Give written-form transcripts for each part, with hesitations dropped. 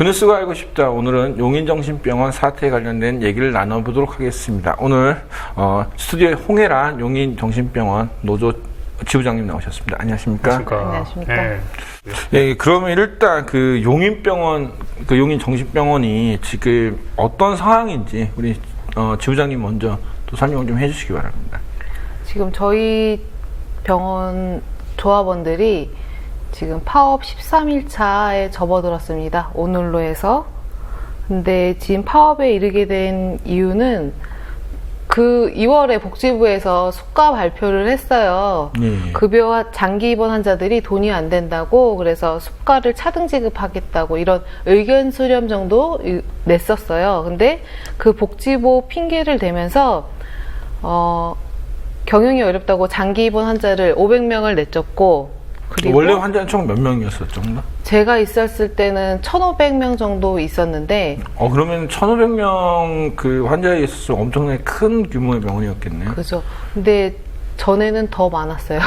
그 뉴스가 알고 싶다. 오늘은 용인정신병원 사태에 관련된 얘기를 나눠보도록 하겠습니다. 오늘 스튜디오에 홍혜란 용인정신병원 노조 지부장님 나오셨습니다. 안녕하십니까? 안녕하십니까? 네. 네, 그러면 일단 그 용인병원, 그 용인정신병원이 지금 어떤 상황인지 우리 지부장님 먼저 또 설명을 좀 해주시기 바랍니다. 지금 저희 병원 조합원들이 지금 파업 13일차에 접어들었습니다. 오늘로 해서. 근데 지금 파업에 이르게 된 이유는 그 2월에 복지부에서 수가 발표를 했어요. 급여와 장기 입원 환자들이 돈이 안 된다고, 그래서 수가를 차등 지급하겠다고 이런 의견 수렴 정도 냈었어요. 근데 그 복지부 핑계를 대면서 경영이 어렵다고 장기 입원 환자를 500명을 내쫓고, 그리고 원래 환자는 총 몇 명이었었죠? 제가 있었을 때는 1,500명 정도 있었는데, 그러면 1,500명 그 환자에 있어서 엄청나게 큰 규모의 병원이었겠네요. 그죠. 근데 전에는 더 많았어요.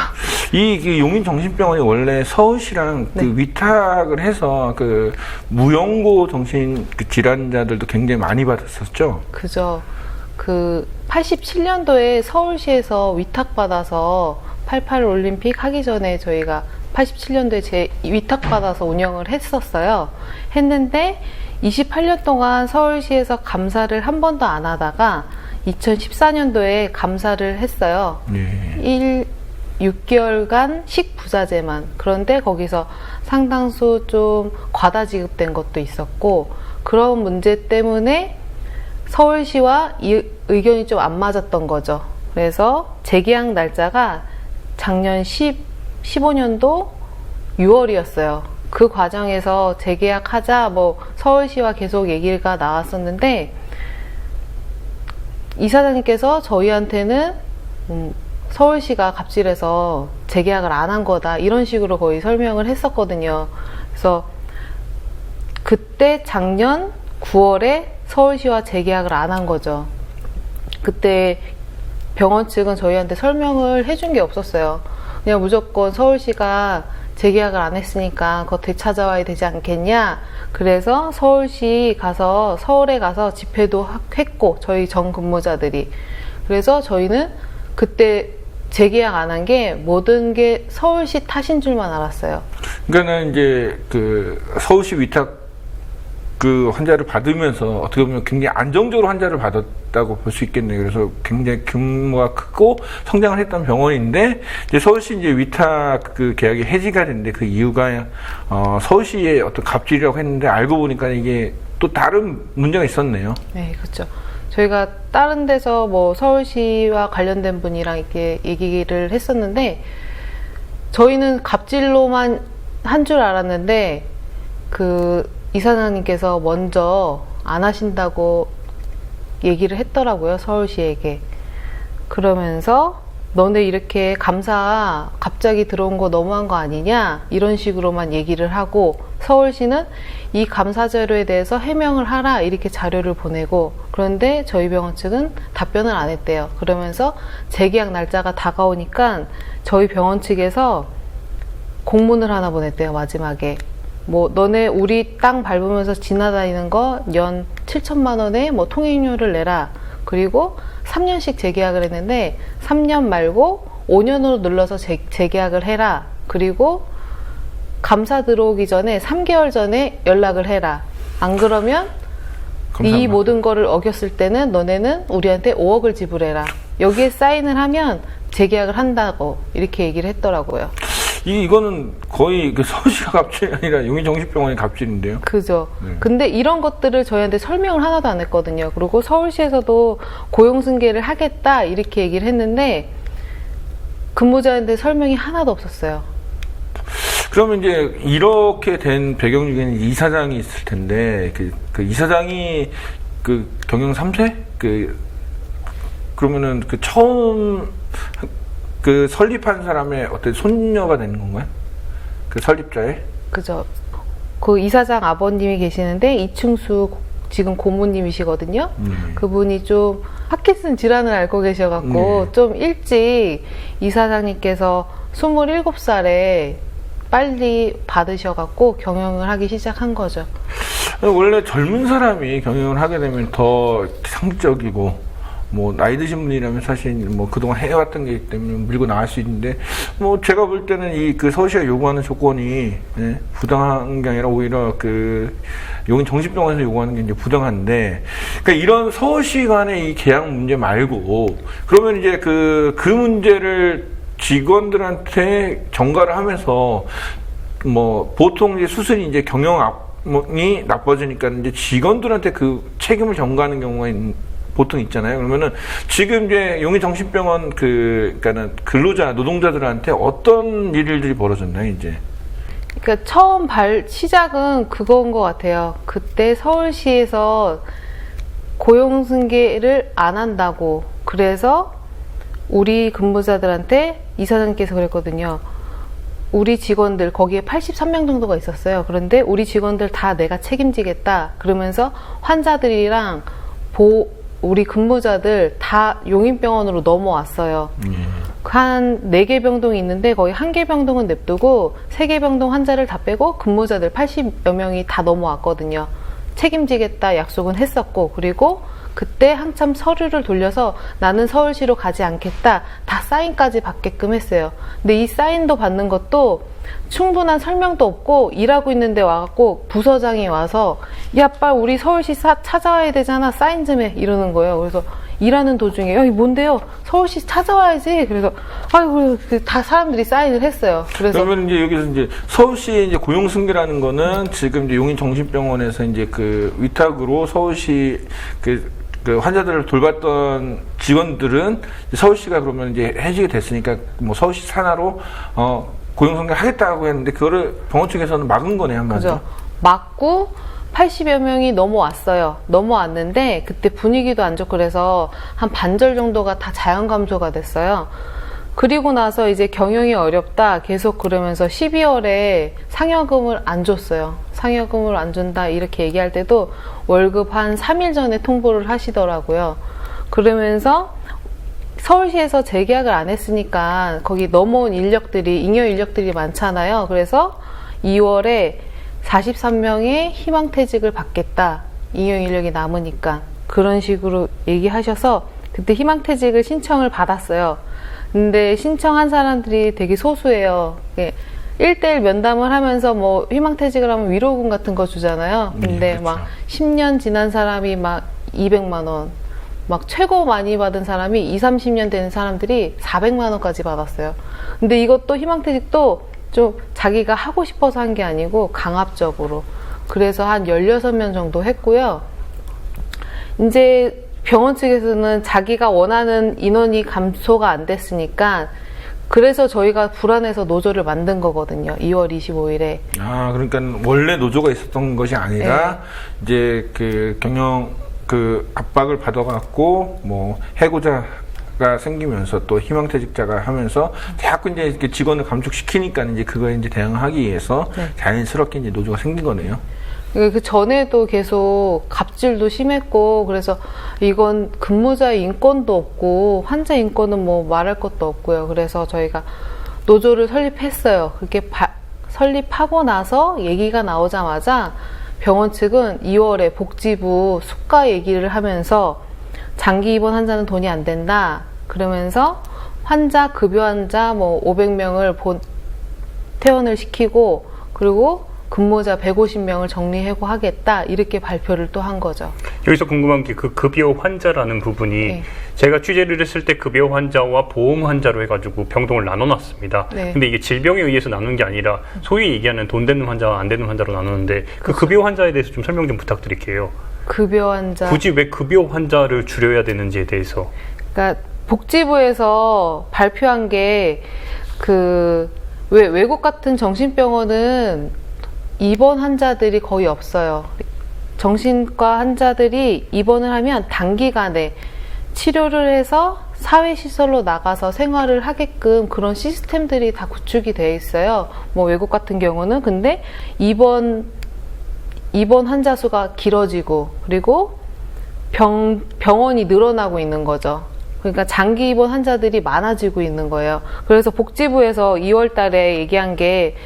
이 용인정신병원이 원래 서울시랑 네. 그 위탁을 해서 그 무연고 정신 그 질환자들도 굉장히 많이 받았었죠. 그죠. 그 87년도에 서울시에서 위탁받아서 88 올림픽 하기 전에 저희가 87년도에 위탁받아서 운영을 했었어요. 했는데 28년 동안 서울시에서 감사를 한 번도 안 하다가 2014년도에 감사를 했어요. 6개월간 식부자재만. 그런데 거기서 상당수 좀 과다 지급된 것도 있었고, 그런 문제 때문에 서울시와 의견이 좀 안 맞았던 거죠. 그래서 재계약 날짜가 작년 15년도 6월이었어요. 그 과정에서 재계약하자 서울시와 계속 얘기가 나왔었는데, 이사장님께서 저희한테는 서울시가 갑질해서 재계약을 안 한 거다, 이런 식으로 거의 설명을 했었거든요. 그래서 그때 작년 9월에 서울시와 재계약을 안 한 거죠. 그때 병원 측은 저희한테 설명을 해준 게 없었어요. 그냥 무조건 서울시가 재계약을 안 했으니까 그거 되찾아와야 되지 않겠냐. 그래서 서울에 가서 집회도 했고, 저희 전 근무자들이. 그래서 저희는 그때 재계약 안 한 게 모든 게 서울시 탓인 줄만 알았어요. 그러니까는 이제 그 서울시 위탁 그 환자를 받으면서 어떻게 보면 굉장히 안정적으로 환자를 받았다고 볼 수 있겠네요. 그래서 굉장히 규모가 크고 성장을 했던 병원인데, 이제 서울시 이제 위탁 그 계약이 해지가 됐는데, 그 이유가 서울시의 어떤 갑질이라고 했는데, 알고 보니까 이게 또 다른 문제가 있었네요. 네, 그렇죠. 저희가 다른 데서 서울시와 관련된 분이랑 이렇게 얘기를 했었는데, 저희는 갑질로만 한 줄 알았는데, 이사장님께서 먼저 안 하신다고 얘기를 했더라고요, 서울시에게. 그러면서 너네 이렇게 감사 갑자기 들어온 거 너무한 거 아니냐, 이런 식으로만 얘기를 하고, 서울시는 이 감사 자료에 대해서 해명을 하라, 이렇게 자료를 보내고, 그런데 저희 병원 측은 답변을 안 했대요. 그러면서 재계약 날짜가 다가오니까 저희 병원 측에서 공문을 하나 보냈대요, 마지막에. 너네 우리 땅 밟으면서 지나다니는 거 연 7천만 원에 통행료를 내라. 그리고 3년씩 재계약을 했는데 3년 말고 5년으로 늘려서 재계약을 해라. 그리고 감사 들어오기 전에 3개월 전에 연락을 해라. 안 그러면 이 모든 거를 어겼을 때는 너네는 우리한테 5억을 지불해라. 여기에 사인을 하면 재계약을 한다고 이렇게 얘기를 했더라고요. 이거는 거의 그 서울시가 갑질이 아니라 용인정신병원이 갑질인데요. 그죠. 네. 근데 이런 것들을 저희한테 설명을 하나도 안 했거든요. 그리고 서울시에서도 고용승계를 하겠다, 이렇게 얘기를 했는데, 근무자한테 설명이 하나도 없었어요. 그러면 이제 이렇게 된 배경 중에는 이사장이 있을 텐데, 그 이사장이 그 경영 3세? 그러면은 처음 그 설립한 사람의 어떤 손녀가 되는 건가요? 그 설립자의? 그죠. 그 이사장 아버님이 계시는데, 이충수 지금 고모님이시거든요. 그분이 좀 파킨슨 질환을 앓고 계셔갖고, 좀 일찍 이사장님께서 27살에 빨리 받으셔갖고 경영을 하기 시작한 거죠. 원래 젊은 사람이 경영을 하게 되면 더 상식적이고 뭐 나이 드신 분이라면 사실 뭐 그동안 해왔던 게 있기 때문에 밀고 나갈 수 있는데 뭐 제가 볼 때는 이 그 서울시가 요구하는 조건이 부당한 게 아니라 오히려 그 용인 정신병원에서 요구하는 게 이제 부당한데 그러니까 이런 서울시 간의 이 계약 문제 말고 그러면 이제 그 문제를 직원들한테 전가를 하면서 뭐 보통 이제 수순이 이제 경영이 나빠지니까 이제 직원들한테 그 책임을 전가하는 경우가 보통 있잖아요. 그러면은 지금 이제 용인 정신병원 그러니까는 근로자 노동자들한테 어떤 일들이 벌어졌나요, 이제? 그러니까 처음 시작은 그건 것 같아요. 그때 서울시에서 고용 승계를 안 한다고 그래서 우리 근무자들한테 이사장님께서 그랬거든요. 우리 직원들 거기에 83명 정도가 있었어요. 그런데 우리 직원들 다 내가 책임지겠다. 그러면서 환자들이랑 우리 근무자들 다 용인병원으로 넘어왔어요. 한 4개 병동이 있는데 거의 1개 병동은 냅두고 3개 병동 환자를 다 빼고 근무자들 80여 명이 다 넘어왔거든요. 책임지겠다 약속은 했었고 그리고 그때 한참 서류를 돌려서 나는 서울시로 가지 않겠다 다 사인까지 받게끔 했어요. 근데 이 사인도 받는 것도 충분한 설명도 없고 일하고 있는데 와갖고 부서장이 와서 야 빨리 우리 서울시 찾아와야 되잖아 사인 좀 해 이러는 거예요. 그래서 일하는 도중에 야 이게 뭔데요? 서울시 찾아와야지. 그래서 아이고 다 사람들이 사인을 했어요. 그래서 그러면 이제 여기서 이제 서울시의 이제 고용 승계라는 거는 지금 이제 용인 정신병원에서 이제 그 위탁으로 서울시 그 환자들을 돌봤던 직원들은 서울시가 그러면 이제 해지게 됐으니까 뭐 서울시 산하로 고용승계 하겠다고 했는데 그거를 병원 측에서는 막은 거네요, 한마디로. 그죠. 막고 80여 명이 넘어왔어요. 넘어왔는데 그때 분위기도 안 좋고 그래서 한 반절 정도가 다 자연 감소가 됐어요. 그리고 나서 이제 경영이 어렵다 계속 그러면서 12월에 상여금을 안 줬어요. 상여금을 안 준다 이렇게 얘기할 때도 월급 한 3일 전에 통보를 하시더라고요. 그러면서 서울시에서 재계약을 안 했으니까 거기 넘어온 인력들이 잉여 인력들이 많잖아요. 그래서 2월에 43명의 희망퇴직을 받겠다. 잉여 인력이 남으니까 그런 식으로 얘기하셔서 그때 희망퇴직을 신청을 받았어요. 근데 신청한 사람들이 되게 소수예요. 1대1 면담을 하면서 뭐 희망퇴직을 하면 위로금 같은 거 주잖아요. 근데 그렇죠. 막 10년 지난 사람이 막 200만 원, 막 최고 많이 받은 사람이 20, 30년 되는 사람들이 400만 원까지 받았어요. 근데 이것도 희망퇴직도 좀 자기가 하고 싶어서 한 게 아니고 강압적으로. 그래서 한 16명 정도 했고요. 이제 병원 측에서는 자기가 원하는 인원이 감소가 안 됐으니까 그래서 저희가 불안해서 노조를 만든 거거든요. 2월 25일에. 아, 그러니까 원래 노조가 있었던 것이 아니라 이제 그 경영 그 압박을 받아갖고 뭐 해고자가 생기면서 또 희망퇴직자가 하면서 자꾸 이제 이렇게 직원을 감축시키니까 이제 그거에 이제 대응하기 위해서 자연스럽게 이제 노조가 생긴 거네요. 그 전에도 계속 갑질도 심했고 그래서 이건 근무자의 인권도 없고 환자 인권은 뭐 말할 것도 없고요. 그래서 저희가 노조를 설립했어요. 그렇게 설립하고 나서 얘기가 나오자마자 병원 측은 2월에 복지부 수가 얘기를 하면서 장기 입원 환자는 돈이 안 된다. 그러면서 환자 급여 환자 뭐 500명을 퇴원을 시키고 그리고 근무자 150명을 정리해고하겠다 이렇게 발표를 또 한 거죠. 여기서 궁금한 게 그 급여 환자라는 부분이 제가 취재를 했을 때 급여 환자와 보험 환자로 해가지고 병동을 나눠놨습니다. 근데 이게 질병에 의해서 나누는 게 아니라 소위 얘기하는 돈 되는 환자와 안 되는 환자로 나누는데 그 급여 환자에 대해서 좀 설명 좀 부탁드릴게요. 급여 환자. 굳이 왜 급여 환자를 줄여야 되는지에 대해서. 그러니까 복지부에서 발표한 게 왜 외국 같은 정신병원은 입원 환자들이 거의 없어요. 정신과 환자들이 입원을 하면 단기간에 치료를 해서 사회시설로 나가서 생활을 하게끔 그런 시스템들이 다 구축이 되어 있어요. 뭐 외국 같은 경우는. 근데 입원 환자 수가 길어지고 그리고 병원이 늘어나고 있는 거죠. 그러니까 장기 입원 환자들이 많아지고 있는 거예요. 그래서 복지부에서 2월 달에 얘기한 게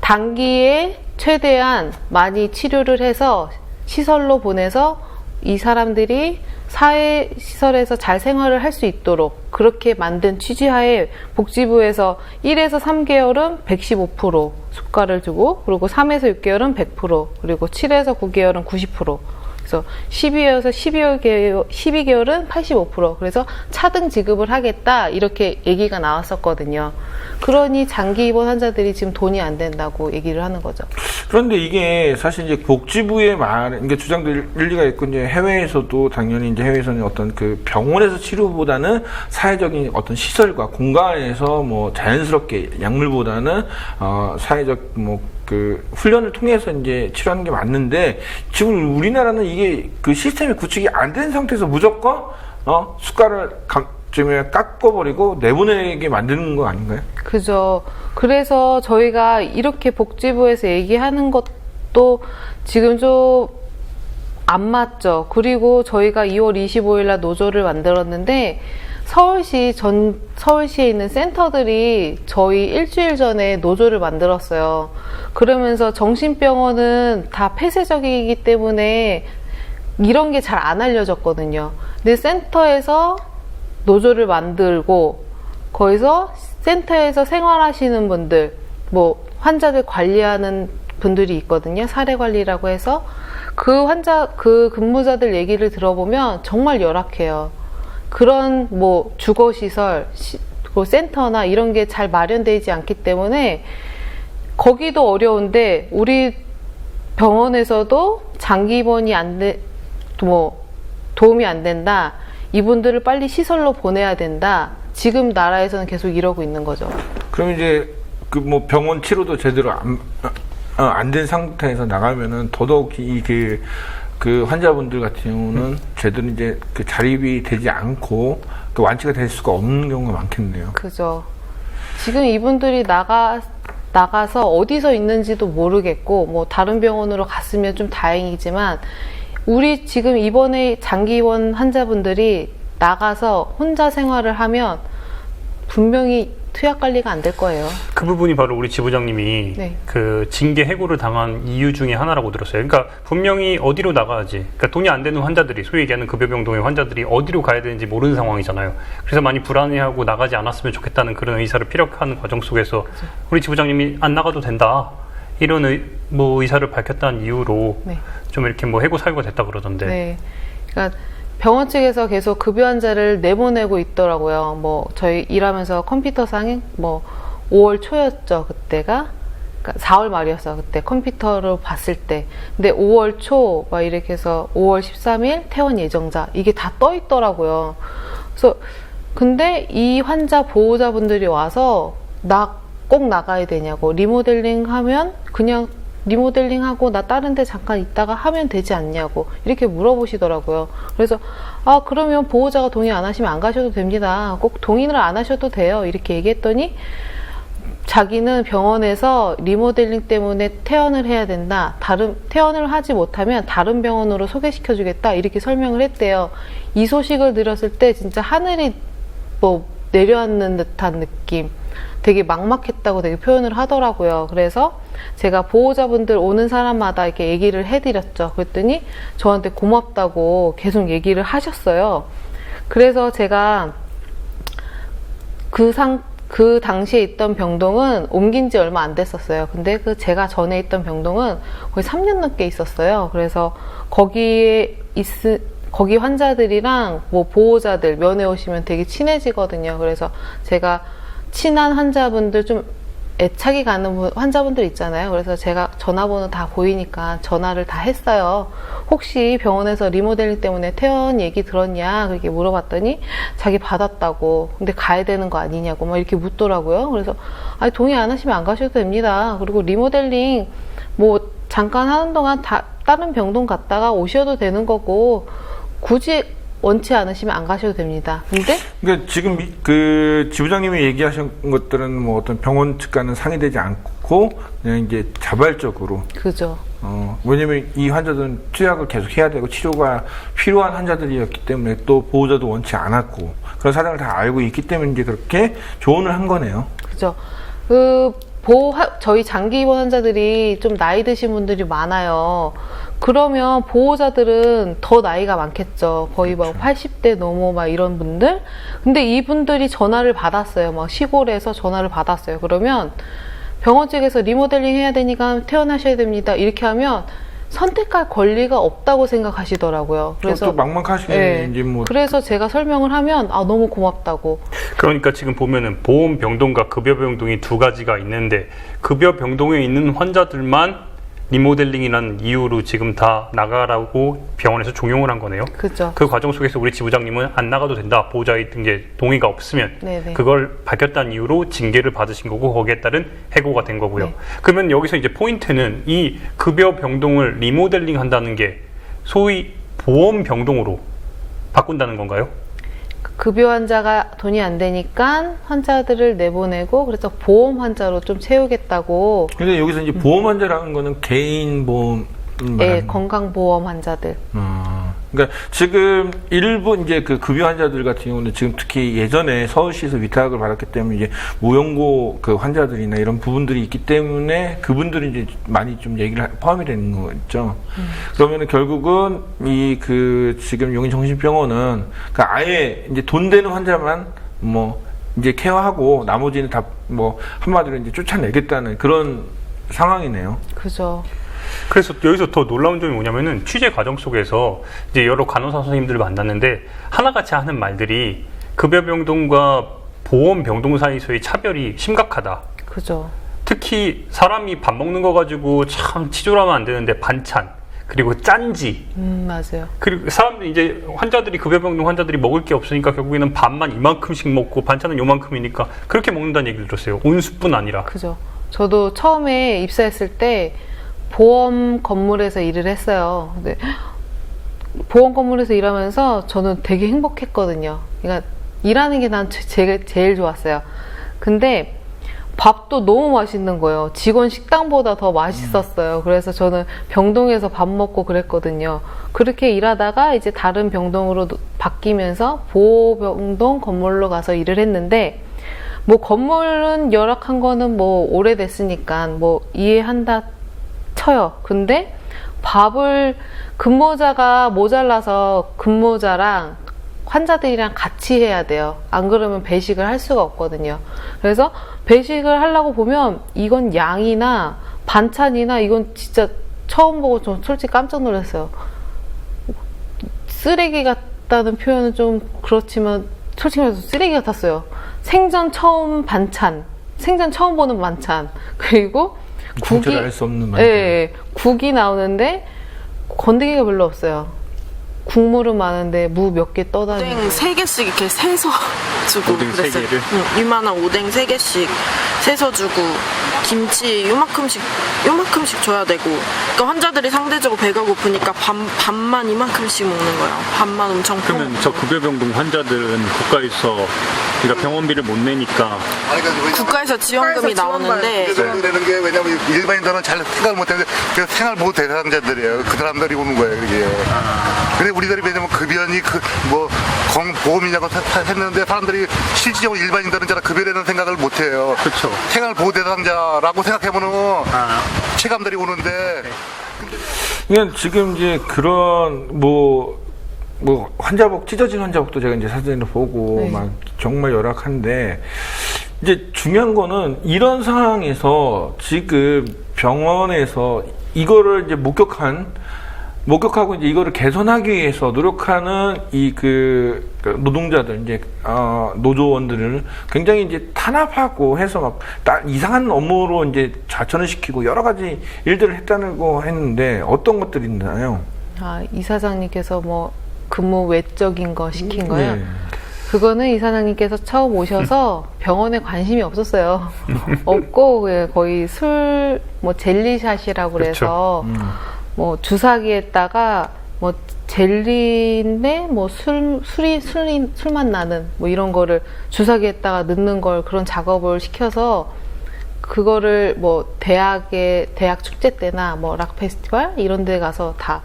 단기에 최대한 많이 치료를 해서 시설로 보내서 이 사람들이 사회시설에서 잘 생활을 할 수 있도록 그렇게 만든 취지하에 복지부에서 1에서 3개월은 115% 수가를 주고, 그리고 3에서 6개월은 100%, 그리고 7에서 9개월은 90%, 그래서 12개월에서 12개월은 85%, 그래서 차등 지급을 하겠다, 이렇게 얘기가 나왔었거든요. 그러니 장기 입원 환자들이 지금 돈이 안 된다고 얘기를 하는 거죠. 그런데 이게 사실 이제 복지부의 말, 이게 주장도 일리가 있고, 이제 해외에서도 당연히 이제 해외에서는 어떤 그 병원에서 치료보다는 사회적인 어떤 시설과 공간에서 뭐 자연스럽게 약물보다는 사회적 뭐 그 훈련을 통해서 이제 치료하는 게 맞는데, 지금 우리나라는 이게 그 시스템이 구축이 안 된 상태에서 무조건 수가를 깎아버리고 내보내게 만드는 거 아닌가요? 그죠. 그래서 저희가 이렇게 복지부에서 얘기하는 것도 지금 좀 안 맞죠. 그리고 저희가 2월 25일 날 노조를 만들었는데, 서울시에 있는 센터들이 저희 일주일 전에 노조를 만들었어요. 그러면서 정신병원은 다 폐쇄적이기 때문에 이런 게 잘 안 알려졌거든요. 근데 센터에서 노조를 만들고, 거기서 센터에서 생활하시는 분들, 뭐 환자들 관리하는 분들이 있거든요. 사례 관리라고 해서 그 근무자들 얘기를 들어보면 정말 열악해요. 그런 뭐 주거시설, 센터나 이런 게 잘 마련되지 않기 때문에 거기도 어려운데, 우리 병원에서도 장기 입원이 도움이 안 된다, 이분들을 빨리 시설로 보내야 된다, 지금 나라에서는 계속 이러고 있는 거죠. 그럼 이제 그 뭐 병원 치료도 제대로 안 된 상태에서 나가면은 더더욱 그 환자분들 같은 경우는 제대로 이제 그 자립이 되지 않고 그 완치가 될 수가 없는 경우가 많겠네요. 그죠. 지금 이분들이 나가서 어디서 있는지도 모르겠고, 뭐 다른 병원으로 갔으면 좀 다행이지만, 우리 지금 이번에 장기 입원 환자분들이 나가서 혼자 생활을 하면 분명히 투약 관리가 안 될 거예요. 그 부분이 바로 우리 지부장님이 네. 그 징계 해고를 당한 이유 중에 하나라고 들었어요. 그러니까 분명히 어디로 나가야지, 그러니까 돈이 안 되는 환자들이, 소위 얘기하는 급여병동의 환자들이 어디로 가야 되는지 모르는 상황이잖아요. 그래서 많이 불안해하고 나가지 않았으면 좋겠다는 그런 의사를 피력하는 과정 속에서 그렇죠. 우리 지부장님이 안 나가도 된다, 이런 의사를 밝혔다는 이유로 네. 좀 이렇게 뭐 해고 사유가 됐다 그러던데. 네. 그러니까 병원 측에서 계속 급여 환자를 내보내고 있더라고요. 뭐 저희 일하면서 컴퓨터상에 뭐 5월 초였죠, 그때가. 그러니까 4월 말이었어요, 그때 컴퓨터로 봤을 때. 근데 5월 초 막 이렇게 해서 5월 13일 퇴원 예정자, 이게 다 떠 있더라고요. 그래서 근데 이 환자 보호자분들이 와서 꼭 나가야 되냐고, 리모델링 하면 그냥 리모델링하고 나 다른 데 잠깐 있다가 하면 되지 않냐고 이렇게 물어보시더라고요. 그래서 그러면 보호자가 동의 안 하시면 안 가셔도 됩니다. 꼭 동의를 안 하셔도 돼요. 이렇게 얘기했더니 자기는 병원에서 리모델링 때문에 퇴원을 해야 된다, 퇴원을 하지 못하면 다른 병원으로 소개시켜 주겠다, 이렇게 설명을 했대요. 이 소식을 들었을 때 진짜 하늘이 뭐 내려앉는 듯한 느낌, 되게 막막했다고 되게 표현을 하더라고요. 그래서 제가 보호자분들 오는 사람마다 이렇게 얘기를 해드렸죠. 그랬더니 저한테 고맙다고 계속 얘기를 하셨어요. 그래서 제가 그 당시에 있던 병동은 옮긴 지 얼마 안 됐었어요. 근데 제가 전에 있던 병동은 거의 3년 넘게 있었어요. 그래서 거기 환자들이랑 뭐 보호자들 면회 오시면 되게 친해지거든요. 그래서 제가 친한 환자분들, 좀 애착이 가는 환자분들 있잖아요. 그래서 제가 전화번호 다 보이니까 전화를 다 했어요. 혹시 병원에서 리모델링 때문에 퇴원 얘기 들었냐, 그렇게 물어봤더니 자기 받았다고, 근데 가야 되는 거 아니냐고 막 이렇게 묻더라고요. 그래서 동의 안 하시면 안 가셔도 됩니다. 그리고 리모델링 뭐 잠깐 하는 동안 다른 병동 갔다가 오셔도 되는 거고, 굳이 원치 않으시면 안 가셔도 됩니다. 근데 그러니까 지금 그 지부장님이 얘기하신 것들은 뭐 어떤 병원 측과는 상의되지 않고 그냥 이제 자발적으로. 그죠. 왜냐면 이 환자들은 투약을 계속 해야 되고 치료가 필요한 환자들이었기 때문에, 또 보호자도 원치 않았고 그런 사정을 다 알고 있기 때문에 이제 그렇게 조언을 한 거네요. 그죠. 저희 장기 입원 환자들이 좀 나이 드신 분들이 많아요. 그러면 보호자들은 더 나이가 많겠죠. 거의 막 80대 넘어 막 이런 분들. 근데 이분들이 전화를 받았어요. 막 시골에서 전화를 받았어요. 그러면 병원 측에서 리모델링 해야 되니까 퇴원하셔야 됩니다. 이렇게 하면 선택할 권리가 없다고 생각하시더라고요. 그래서 또 막막하시겠는지 뭐. 그래서 제가 설명을 하면 너무 고맙다고. 그러니까 지금 보면은 보험 병동과 급여 병동이 두 가지가 있는데 급여 병동에 있는 환자들만 리모델링이라는 이유로 지금 다 나가라고 병원에서 종용을 한 거네요. 그죠. 그 과정 속에서 우리 지부장님은 안 나가도 된다. 보호자의 동의가 없으면 네네. 그걸 밝혔다는 이유로 징계를 받으신 거고 거기에 따른 해고가 된 거고요. 네. 그러면 여기서 이제 포인트는 이 급여 병동을 리모델링 한다는 게 소위 보험 병동으로 바꾼다는 건가요? 급여 환자가 돈이 안 되니까 환자들을 내보내고 그래서 보험 환자로 좀 채우겠다고. 근데 여기서 이제 보험 환자라는 거는 개인 보험 네, 건강보험 환자들. 그러니까 지금 일부 이제 그 급여 환자들 같은 경우는 지금 특히 예전에 서울시에서 위탁을 받았기 때문에 이제 무연고 그 환자들이나 이런 부분들이 있기 때문에 그분들이 이제 많이 좀 얘기를 포함이 되는 거죠. 그러면은 결국은 이 그 지금 용인정신병원은 그러니까 아예 이제 돈 되는 환자만 뭐 이제 케어하고 나머지는 다 뭐 한마디로 이제 쫓아내겠다는 그런 상황이네요. 그죠. 그래서 여기서 더 놀라운 점이 뭐냐면은 취재 과정 속에서 이제 여러 간호사 선생님들을 만났는데 하나같이 하는 말들이 급여 병동과 보험 병동 사이에서의 차별이 심각하다. 그죠. 특히 사람이 밥 먹는 거 가지고 참 치졸하면 안 되는데 반찬 그리고 짠지. 맞아요. 그리고 사람들이 이제 환자들이 급여 병동 환자들이 먹을 게 없으니까 결국에는 밥만 이만큼씩 먹고 반찬은 요만큼이니까 그렇게 먹는다는 얘기를 들었어요. 온수뿐 아니라. 그죠. 저도 처음에 입사했을 때 보험 건물에서 일을 했어요. 근데 보험 건물에서 일하면서 저는 되게 행복했거든요. 그러니까 일하는 게 난 제일 좋았어요. 근데 밥도 너무 맛있는 거예요. 직원 식당보다 더 맛있었어요. 그래서 저는 병동에서 밥 먹고 그랬거든요. 그렇게 일하다가 이제 다른 병동으로 바뀌면서 보호병동 건물로 가서 일을 했는데 뭐 건물은 열악한 거는 뭐 오래됐으니까 뭐 이해한다 쳐요. 근데 밥을 근무자가 모자라서 근무자랑 환자들이랑 같이 해야 돼요. 안 그러면 배식을 할 수가 없거든요. 그래서 배식을 하려고 보면 이건 양이나 반찬이나 이건 진짜 처음 보고 좀 솔직히 깜짝 놀랐어요. 쓰레기 같다는 표현은 좀 그렇지만 솔직히 말해서 쓰레기 같았어요. 생전 처음 반찬, 생전 처음 보는 반찬, 그리고 국이 알 수 없는 반찬. 예, 국이 나오는데 건더기가 별로 없어요. 국물은 많은데 무 몇 개 떠다니고 오뎅 3개씩 이렇게 세서 주고 오뎅 그랬어요. 3개를? 응, 이만한 오뎅 3개씩 세서 주고 김치 요만큼씩 줘야 되고 그러니까 환자들이 상대적으로 배가 고프니까 밥만 이만큼씩 먹는 거예요. 밥만 엄청 그러면 저 급여 병동 환자들은 국가에서 그러니까 병원비를 못 내니까 국가에서 지원금이 나오는데 내는 게 왜냐면 일반인들은 잘 생각을 못하는데 생활보호 대상자들이에요. 그 사람들이 오는 거예요. 그게. 근데 우리들이 왜냐면 급여니 뭐 보험이냐고 했는데 사람들이 실질적으로 일반인들은 잘 급여라는 생각을 못해요. 그렇죠. 생활보호 대상자라고 생각해보는 체감들이 오는데. 그냥 지금 이제 그런 뭐 환자복 찢어진 환자복도 제가 이제 사진으로 보고 네. 막 정말 열악한데 이제 중요한 거는 이런 상황에서 지금 병원에서 이거를 이제 목격하고 이제 이거를 개선하기 위해서 노력하는 이 그 노동자들 이제 노조원들을 굉장히 이제 탄압하고 해서 막 이상한 업무로 이제 좌천을 시키고 여러 가지 일들을 했다고 했는데 어떤 것들이 있나요? 이사장님께서 뭐 근무 외적인 거 시킨 거요? 네. 그거는 이사장님께서 처음 오셔서 병원에 관심이 없었어요. 없고 거의 뭐 젤리샷이라고 그래서 뭐 주사기에다가 뭐 젤리인데 뭐 술맛 나는 뭐 이런 거를 주사기에다가 넣는 걸 그런 작업을 시켜서 그거를 뭐 대학 축제 때나 뭐 락 페스티벌 이런 데 가서 다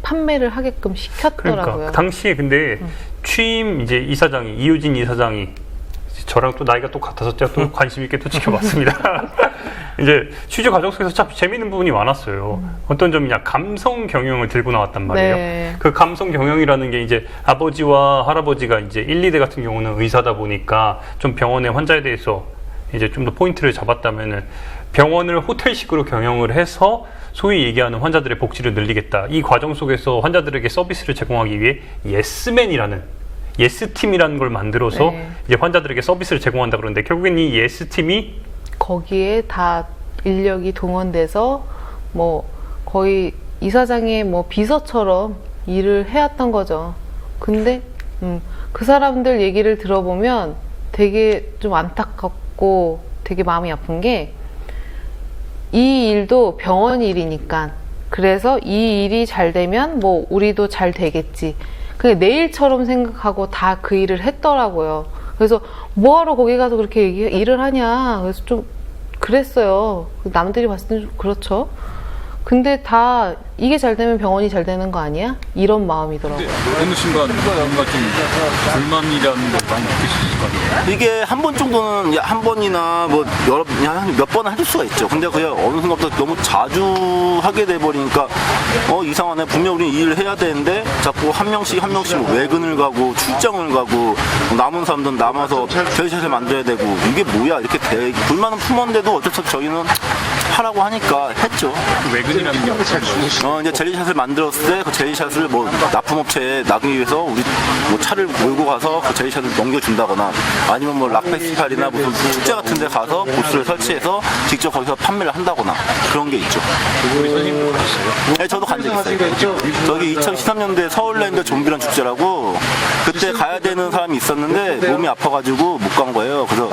판매를 하게끔 시켰더라고요. 그러니까 당시에 근데 취임 이제 이사장이 이유진 이사장이 저랑 또 나이가 똑같아서 제가 또 관심 있게 또 지켜봤습니다. 이제 취재 과정 속에서 참 재미있는 부분이 많았어요. 어떤 점이냐, 감성 경영을 들고 나왔단 말이에요. 네. 그 감성 경영이라는 게 이제 아버지와 할아버지가 이제 1, 2대 같은 경우는 의사다 보니까 좀 병원의 환자에 대해서 이제 좀 더 포인트를 잡았다면은 병원을 호텔식으로 경영을 해서 소위 얘기하는 환자들의 복지를 늘리겠다. 이 과정 속에서 환자들에게 서비스를 제공하기 위해 예스맨이라는 예스팀이라는 걸 만들어서 네. 이제 환자들에게 서비스를 제공한다 그러는데 결국엔 이 예스팀이 거기에 다 인력이 동원돼서 뭐 거의 이사장의 뭐 비서처럼 일을 해왔던 거죠. 근데 그 사람들 얘기를 들어보면 되게 좀 안타깝고 되게 마음이 아픈 게 이 일도 병원 일이니까 그래서 이 일이 잘 되면 뭐 우리도 잘 되겠지. 그냥 내 일처럼 생각하고 다 그 일을 했더라고요. 그래서 뭐하러 거기 가서 그렇게 일을 하냐. 그래서 좀 그랬어요. 남들이 봤을 때는 좀 그렇죠. 근데 다 이게 잘 되면 병원이 잘 되는 거 아니야? 이런 마음이더라고요. 어느 순간 뭔가 좀 불만이라는 걸 많이 느끼실 것 같아요. 이게 한 번 정도는 한 번이나 뭐 몇 번은 해줄 수가 있죠. 근데 그게 어느 순간부터 너무 자주 하게 돼버리니까 이상하네. 분명 우리는 일을 해야 되는데 자꾸 한 명씩 뭐 외근을 가고 출장을 가고 남은 사람들은 남아서 젤리샷을 만들어야 되고 이게 뭐야 이렇게 불만은 품었는데도 어쩔 수 없이 저희는 하라고 하니까 했죠. 외근이라는 게 이제 젤리샷을 만들었을 때 그 젤리샷을 뭐 납품업체에 나가기 위해서 우리 뭐 차를 몰고 가서 그 젤리샷을 넘겨준다거나 아니면 뭐 락페스티벌이나 무슨 축제 같은 데 가서 부스를 설치해서 직접 거기서 판매를 한다거나 그런 게 있죠. 우리 선생님도 가셨어요? 네, 저도 간 적 있어요. 저기 2013년도에 서울랜드 좀비런 축제라고 그때 가야 되는 사람이 있었는데 몸이 아파가지고 못 간 거예요. 그래서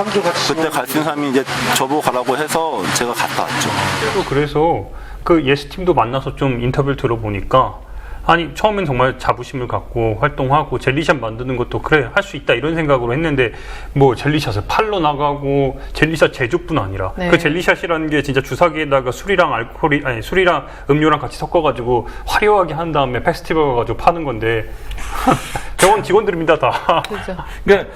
그때 갈 수 있는 사람이 이제 저보고 가라고 해서 제가 갔다 왔죠. 또 그래서 그 예스팀도 만나서 좀 인터뷰를 들어보니까 아니 처음엔 정말 자부심을 갖고 활동하고 젤리샷 만드는 것도 그래 할 수 있다 이런 생각으로 했는데 뭐 젤리샷을 팔러 나가고 젤리샷 제조뿐 아니라 네. 그 젤리샷이라는 게 진짜 주사기에다가 술이랑 음료랑 같이 섞어가지고 화려하게 한 다음에 페스티벌 가가지고 파는 건데 병원 직원들입니다 다. 그죠. 그러니까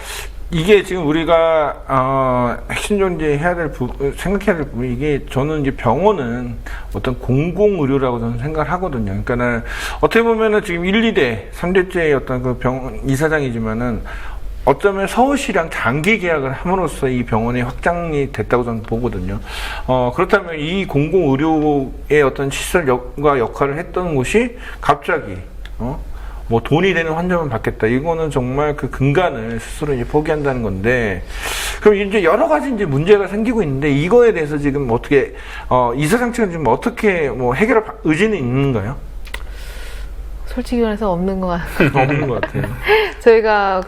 이게 지금 우리가 핵심 존재해야 될 생각해야 될 부분 이게 저는 이제 병원은 어떤 공공 의료라고 저는 생각을 하거든요. 그러니까는 어떻게 보면은 지금 1, 2대, 3대째의 어떤 그 병원 이사장이지만은 어쩌면 서울시랑 장기 계약을 함으로써 이 병원이 확장이 됐다고 저는 보거든요. 그렇다면 이 공공 의료의 어떤 시설과 역할을 했던 곳이 갑자기 뭐 돈이 되는 환자만 받겠다. 이거는 정말 그 근간을 스스로 이제 포기한다는 건데, 그럼 이제 여러 가지 이제 문제가 생기고 있는데 이거에 대해서 지금 어떻게 이사장 측은 지금 어떻게 뭐 해결할 의지는 있는가요? 솔직히 말해서 없는 것 같아요. 없는 것 같아요. 저희가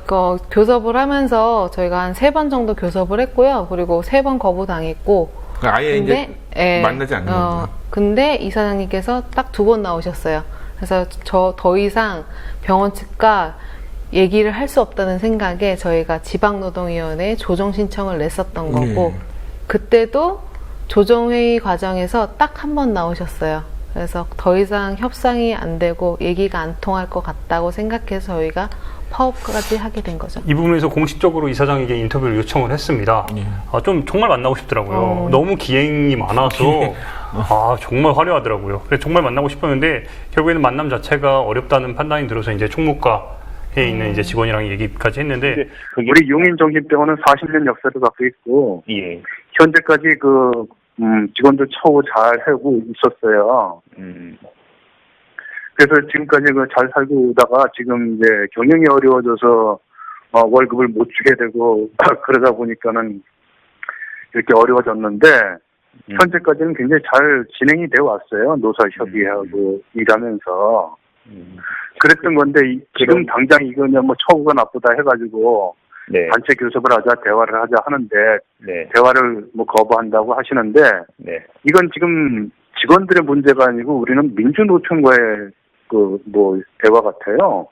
교섭을 하면서 저희가 한 3번 정도 교섭을 했고요. 그리고 3번 거부당했고. 아예 근데, 이제 만나지 않는 거죠. 근데 이사장님께서 딱 2번 나오셨어요. 그래서 저 더 이상 병원 측과 얘기를 할 수 없다는 생각에 저희가 지방노동위원회에 조정 신청을 냈었던 거고 그때도 조정회의 과정에서 딱 한 번 나오셨어요. 그래서 더 이상 협상이 안 되고 얘기가 안 통할 것 같다고 생각해서 저희가 파업까지 하게 된 거죠. 이 부분에서 공식적으로 이사장에게 인터뷰를 요청을 했습니다. 좀 정말 만나고 싶더라고요. 너무 기행이 많아서 정말 화려하더라고요. 그래서 정말 만나고 싶었는데 결국에는 만남 자체가 어렵다는 판단이 들어서 이제 총무과에 있는 이제 직원이랑 얘기까지 했는데 우리 용인정신병원은 40년 역사를 갖고 있고 현재까지 직원들 처우 잘 하고 있었어요. 그래서 지금까지 잘 살고 오다가 지금 이제 경영이 어려워져서 월급을 못 주게 되고 그러다 보니까는 이렇게 어려워졌는데 현재까지는 굉장히 잘 진행이 되어 왔어요. 노사협의하고 일하면서. 그랬던 건데 지금 당장 이거냐 뭐 처우가 나쁘다 해가지고 단체 교섭을 하자 대화를 하자 하는데 대화를 뭐 거부한다고 하시는데 이건 지금 직원들의 문제가 아니고 우리는 민주노총과의 대화 같아요.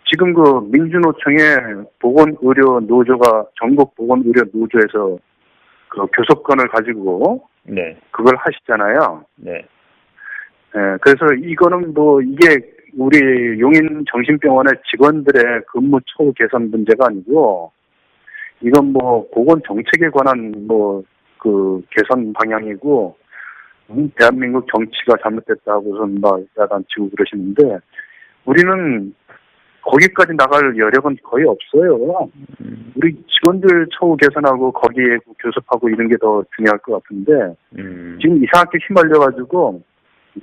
지금 민주노총의 보건의료노조가 전국 보건의료노조에서 교섭권을 가지고 그걸 하시잖아요. 그래서 이거는 이게 우리 용인정신병원의 직원들의 근무 처우 개선 문제가 아니고 이건 뭐 보건 정책에 관한 뭐 그 개선 방향이고 대한민국 정치가 잘못됐다고선 막 야단치고 그러시는데 우리는 거기까지 나갈 여력은 거의 없어요. 우리 직원들 처우 개선하고 거기에 교섭하고 이런 게 더 중요할 것 같은데 지금 이상하게 휘말려가지고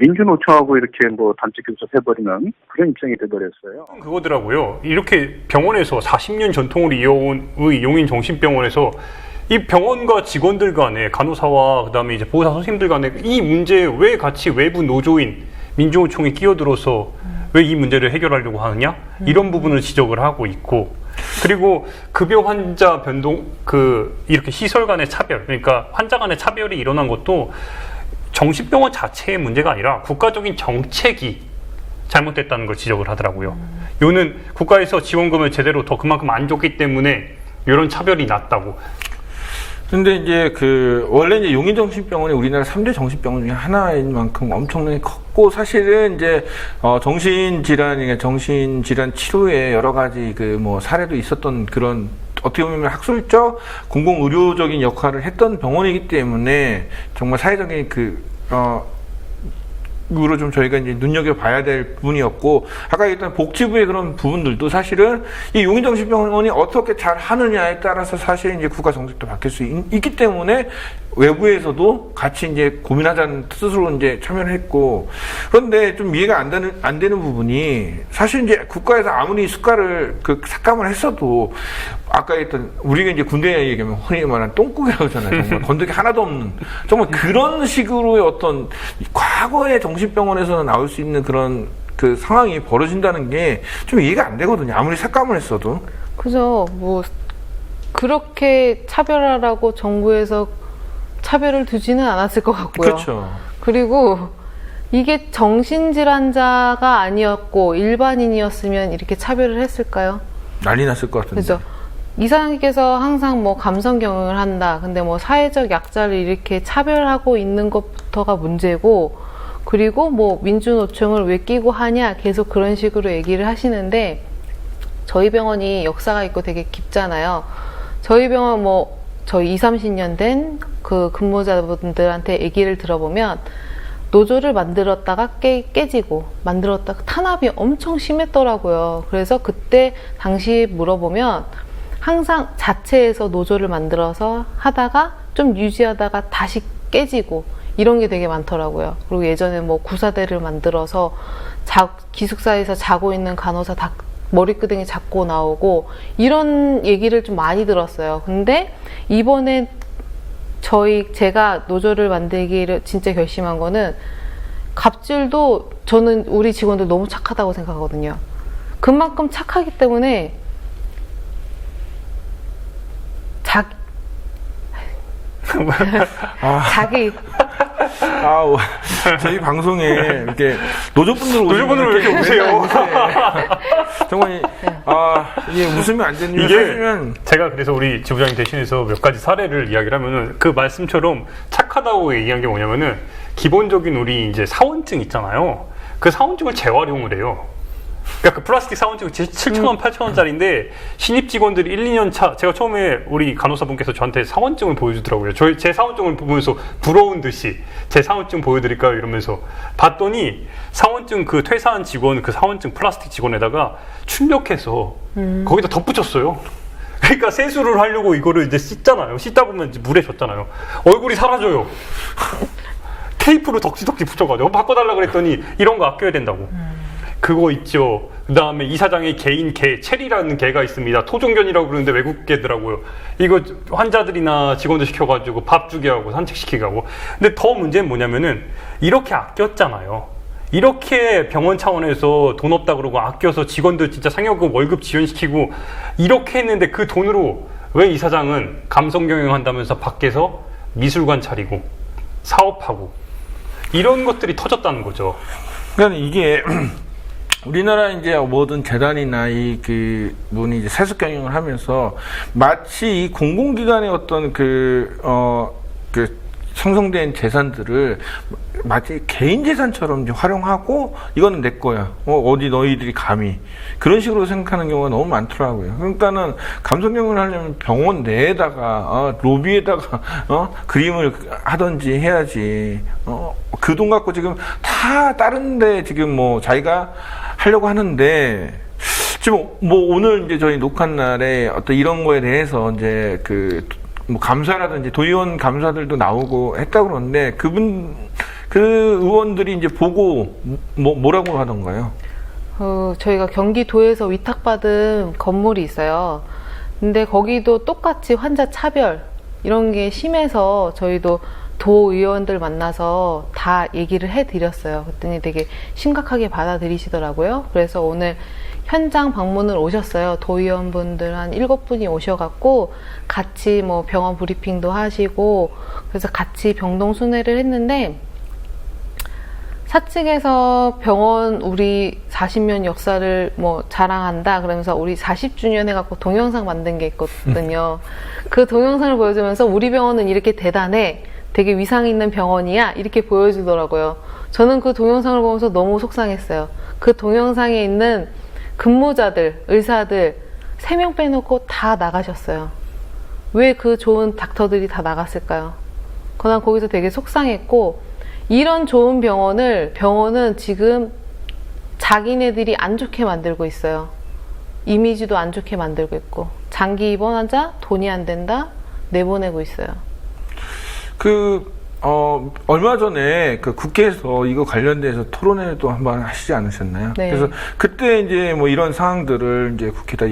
민주노총하고 이렇게 뭐 단체 교섭해버리는 그런 입장이 돼버렸어요. 그거더라고요. 이렇게 병원에서 40년 전통을 이어온 의 용인정신병원에서 이 병원과 직원들 간에 간호사와 그다음에 이제 보호사 선생님들 간에 이 문제에 왜 같이 외부 노조인 민주노총이 끼어들어서 왜 이 문제를 해결하려고 하느냐? 이런 부분을 지적을 하고 있고, 그리고 급여 환자 변동, 이렇게 시설 간의 차별, 그러니까 환자 간의 차별이 일어난 것도 정신병원 자체의 문제가 아니라 국가적인 정책이 잘못됐다는 걸 지적을 하더라고요. 요는 국가에서 지원금을 제대로 더 그만큼 안 줬기 때문에 이런 차별이 났다고. 근데 이제 원래 이제 용인정신병원이 우리나라 3대 정신병원 중에 하나인 만큼 엄청나게 컸고, 사실은 이제, 정신질환 치료에 여러 가지 뭐 사례도 있었던 그런, 어떻게 보면 학술적, 공공의료적인 역할을 했던 병원이기 때문에 정말 사회적인 으로 좀 저희가 이제 눈여겨봐야 될 부분이었고, 아까 얘기했던 복지부의 그런 부분들도 사실은 이 용인정신병원이 어떻게 잘 하느냐에 따라서 사실 이제 국가 정책도 바뀔 수 있기 때문에 외부에서도 같이 이제 고민하자는 뜻으로 이제 참여를 했고, 그런데 좀 이해가 안 되는 부분이 사실 이제 국가에서 아무리 삭감을 했어도 아까 했던 우리가 이제 군대 얘기하면 흔히 말하는 똥꾸기라고 하잖아요. 정말 건더기 하나도 없는 정말 그런 식으로의 어떤 과거의 정신병원에서는 나올 수 있는 그런 상황이 벌어진다는 게 좀 이해가 안 되거든요. 아무리 삭감을 했어도. 그죠. 뭐 그렇게 차별하라고 정부에서 차별을 두지는 않았을 것 같고요. 그렇죠. 그리고 이게 정신질환자가 아니었고 일반인이었으면 이렇게 차별을 했을까요? 난리 났을 것 같은데. 그죠. 이사장님께서 항상 뭐 감성 경영을 한다. 근데 뭐 사회적 약자를 이렇게 차별하고 있는 것부터가 문제고, 그리고 뭐 민주노총을 왜 끼고 하냐 계속 그런 식으로 얘기를 하시는데, 저희 병원이 역사가 있고 되게 깊잖아요. 저희 병원 저희 20-30년 된 그 근무자분들한테 얘기를 들어보면 노조를 만들었다가 깨지고 만들었다가 탄압이 엄청 심했더라고요. 그래서 그때 당시 물어보면 항상 자체에서 노조를 만들어서 하다가 좀 유지하다가 다시 깨지고 이런 게 되게 많더라고요. 그리고 예전에 뭐 구사대를 만들어서 기숙사에서 자고 있는 간호사 다 머리끄댕이 잡고 나오고 이런 얘기를 좀 많이 들었어요. 근데 이번에 제가 노조를 만들기를 진짜 결심한 거는, 갑질도 저는 우리 직원들 너무 착하다고 생각하거든요. 그만큼 착하기 때문에 저희 방송에 이렇게 노조분들 왜 이렇게 오세요? 정말 이게 웃으면 안 되는 이게 제가 그래서 우리 지부장님 대신해서 몇 가지 사례를 이야기를 하면은 그 말씀처럼 착하다고 얘기한 게 뭐냐면은, 기본적인 우리 이제 사원증 있잖아요. 그 사원증을 재활용을 해요. 그러니까 그 플라스틱 사원증 7,000원, 8,000원짜리인데 신입 직원들이 1, 2년 차, 제가 처음에 우리 간호사분께서 저한테 사원증을 보여주더라고요. 제 사원증을 보면서 부러운 듯이 제 사원증 보여드릴까요? 이러면서 봤더니 사원증 퇴사한 직원 사원증 플라스틱 직원에다가 출력해서 거기다 덧붙였어요. 그러니까 세수를 하려고 이거를 이제 씻잖아요. 씻다 보면 이제 물에 젖잖아요. 얼굴이 사라져요. 테이프로 덕지덕지 붙여가지고 바꿔달라 그랬더니 이런 거 아껴야 된다고. 그거 있죠. 그 다음에 이사장의 개인 개, 체리라는 개가 있습니다. 토종견이라고 그러는데 외국 개더라고요. 이거 환자들이나 직원들 시켜가지고 밥 주게 하고 산책시키게 하고. 근데 더 문제는 뭐냐면은, 이렇게 아꼈잖아요. 이렇게 병원 차원에서 돈 없다 그러고 아껴서 직원들 진짜 상여금 월급 지원시키고 이렇게 했는데, 그 돈으로 왜 이사장은 감성 경영한다면서 밖에서 미술관 차리고 사업하고 이런 것들이 터졌다는 거죠. 그러니까 이게 우리나라 이제 모든 재단이나 분이 이제 세습 경영을 하면서 마치 이 공공기관의 어떤 형성된 재산들을 마치 개인 재산처럼 이제 활용하고 이거는 내 거야. 어디 너희들이 감히 그런 식으로 생각하는 경우가 너무 많더라고요. 그러니까는 감성경을 하려면 병원 내에다가 로비에다가 그림을 하든지 해야지. 그 돈 갖고 지금 다 다른데 지금 뭐 자기가 하려고 하는데. 지금 뭐 오늘 이제 저희 녹화 날에 어떤 이런 거에 대해서 이제 뭐 감사라든지 도의원 감사들도 나오고 했다고 그러는데 그 의원들이 이제 보고 뭐라고 하던가요? 저희가 경기도에서 위탁받은 건물이 있어요. 근데 거기도 똑같이 환자 차별 이런 게 심해서 저희도 도의원들 만나서 다 얘기를 해드렸어요. 그랬더니 되게 심각하게 받아들이시더라고요. 그래서 오늘 현장 방문을 오셨어요. 도의원분들 한 7분이 오셔갖고 같이 뭐 병원 브리핑도 하시고 그래서 같이 병동 순회를 했는데 사측에서 병원 우리 40년 역사를 뭐 자랑한다 그러면서 우리 40주년 해갖고 동영상 만든 게 있거든요. 그 동영상을 보여주면서 우리 병원은 이렇게 대단해. 되게 위상 있는 병원이야. 이렇게 보여주더라고요. 저는 그 동영상을 보면서 너무 속상했어요. 그 동영상에 있는 근무자들, 의사들 3명 빼놓고 다 나가셨어요. 왜 그 좋은 닥터들이 다 나갔을까요? 난 거기서 되게 속상했고 이런 좋은 병원은 지금 자기네들이 안 좋게 만들고 있어요. 이미지도 안 좋게 만들고 있고 장기 입원 환자 돈이 안 된다 내보내고 있어요. 얼마 전에 국회에서 이거 관련돼서 토론회도 한번 하시지 않으셨나요? 네. 그래서 그때 이제 뭐 이런 상황들을 이제 국회에다